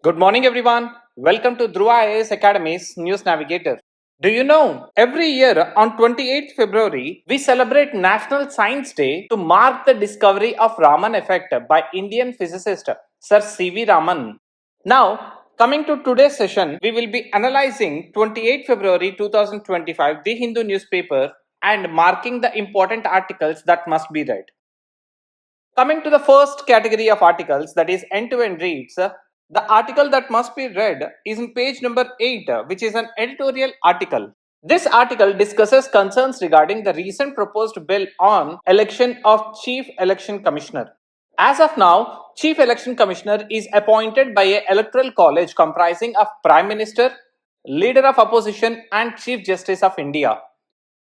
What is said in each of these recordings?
Good morning, everyone. Welcome to Dhruva IAS Academy's News Navigator. Do you know, every year on 28th February, we celebrate National Science Day to mark the discovery of Raman effect by Indian physicist Sir C.V. Raman. Now, coming to today's session, we will be analyzing 28th February 2025, the Hindu newspaper, and marking the important articles that must be read. Coming to the first category of articles, that is end-to-end reads, the article that must be read is in page number 8, which is an editorial article. This article discusses concerns regarding the recent proposed bill on election of Chief Election Commissioner. As of now, Chief Election Commissioner is appointed by an electoral college comprising of Prime Minister, Leader of Opposition and Chief Justice of India.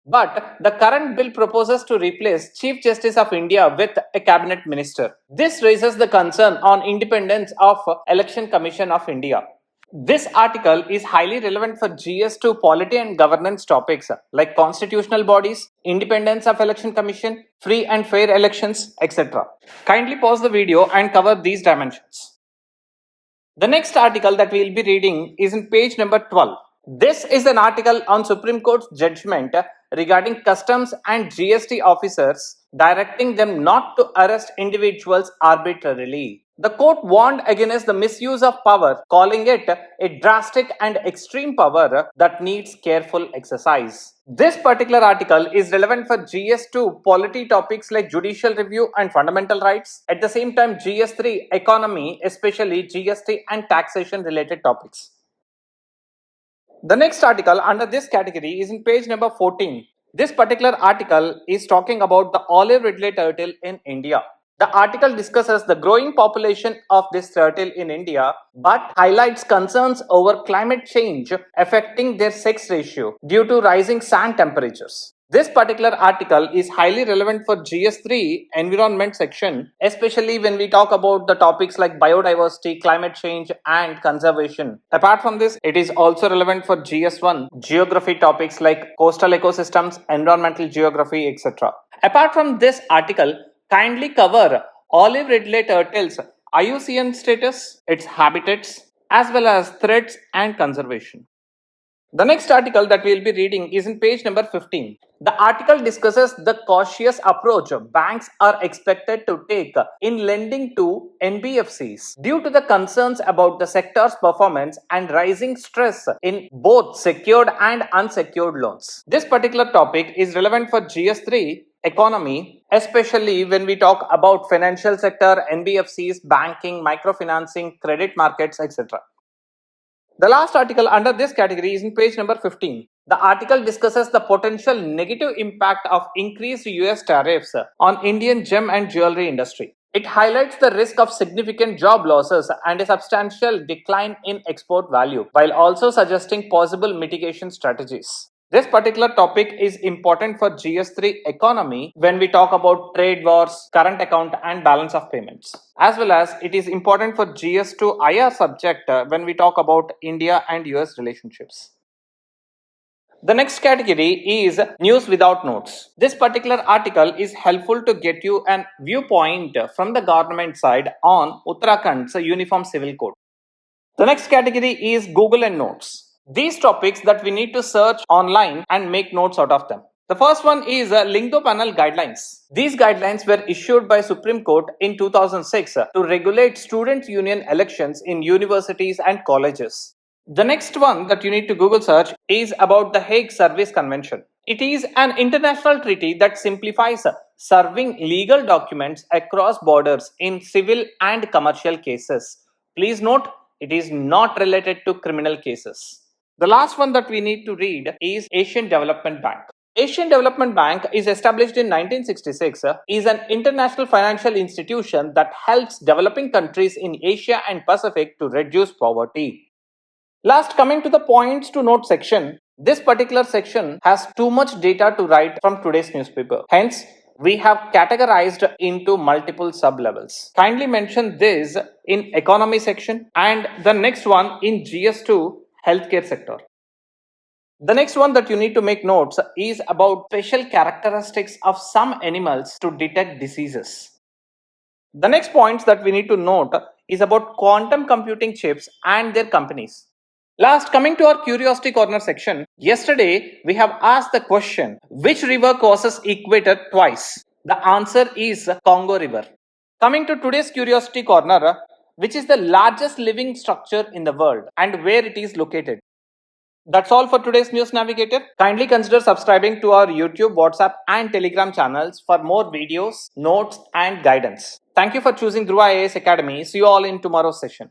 But the current bill proposes to replace Chief Justice of India with a cabinet minister. This raises the concern on independence of Election Commission of India. This article is highly relevant for GS2 polity and governance topics like constitutional bodies, independence of Election Commission, free and fair elections, etc. Kindly pause the video and cover these dimensions. The next article that we will be reading is in page number 12. This is an article on Supreme Court's judgment regarding customs and GST officers directing them not to arrest individuals arbitrarily. The court warned against the misuse of power, calling it a drastic and extreme power that needs careful exercise. This particular article is relevant for GS2 polity topics like judicial review and fundamental rights. At the same time, GS3 economy, especially GST and taxation related topics. The next article under this category is in page number 14. This particular article is talking about the Olive Ridley turtle in India. The article discusses the growing population of this turtle in India but highlights concerns over climate change affecting their sex ratio due to rising sand temperatures. This particular article is highly relevant for GS3 environment section, especially when we talk about the topics like biodiversity, climate change and conservation. Apart from this, it is also relevant for GS1 geography topics like coastal ecosystems, environmental geography, etc. Apart from this article, kindly cover Olive Ridley turtles IUCN status, its habitats, as well as threats and conservation. The next article that we will be reading is in page number 15. The article discusses the cautious approach banks are expected to take in lending to NBFCs due to the concerns about the sector's performance and rising stress in both secured and unsecured loans. This particular topic is relevant for GS3 economy, especially when we talk about financial sector, NBFCs, banking, microfinancing, credit markets, etc. The last article under this category is in page number 15. The article discusses the potential negative impact of increased US tariffs on Indian gem and jewellery industry. It highlights the risk of significant job losses and a substantial decline in export value, while also suggesting possible mitigation strategies. This particular topic is important for GS3 economy when we talk about trade wars, current account and balance of payments. As well as it is important for GS2 IR subject when we talk about India and US relationships. The next category is news without notes. This particular article is helpful to get you a viewpoint from the government side on Uttarakhand's Uniform Civil Code. The next category is Google and Notes. These topics that we need to search online and make notes out of them. The first one is Lyngdoh panel guidelines. These guidelines were issued by Supreme Court in 2006 to regulate student union elections in universities and colleges. The next one that you need to Google search is about the Hague Service Convention. It is an international treaty that simplifies serving legal documents across borders in civil and commercial cases. Please note, it is not related to criminal cases. The last one that we need to read is Asian Development Bank. Asian Development Bank is established in 1966, is an international financial institution that helps developing countries in Asia and Pacific to reduce poverty. Last, coming to the points to note section, this particular section has too much data to write from today's newspaper. Hence, we have categorized into multiple sub-levels. Kindly mention this in economy section and the next one in GS2 healthcare sector. The next one that you need to make notes is about special characteristics of some animals to detect diseases. The next points that we need to note is about quantum computing chips and their companies. Last, coming to our curiosity corner section, yesterday we have asked the question, which river crosses equator twice? The answer is Congo River. Coming to today's curiosity corner, which is the largest living structure in the world and where it is located? That's all for today's News Navigator. Kindly consider subscribing to our YouTube, WhatsApp and Telegram channels for more videos, notes and guidance. Thank you for choosing Dhruva IAS Academy. See you all in tomorrow's session.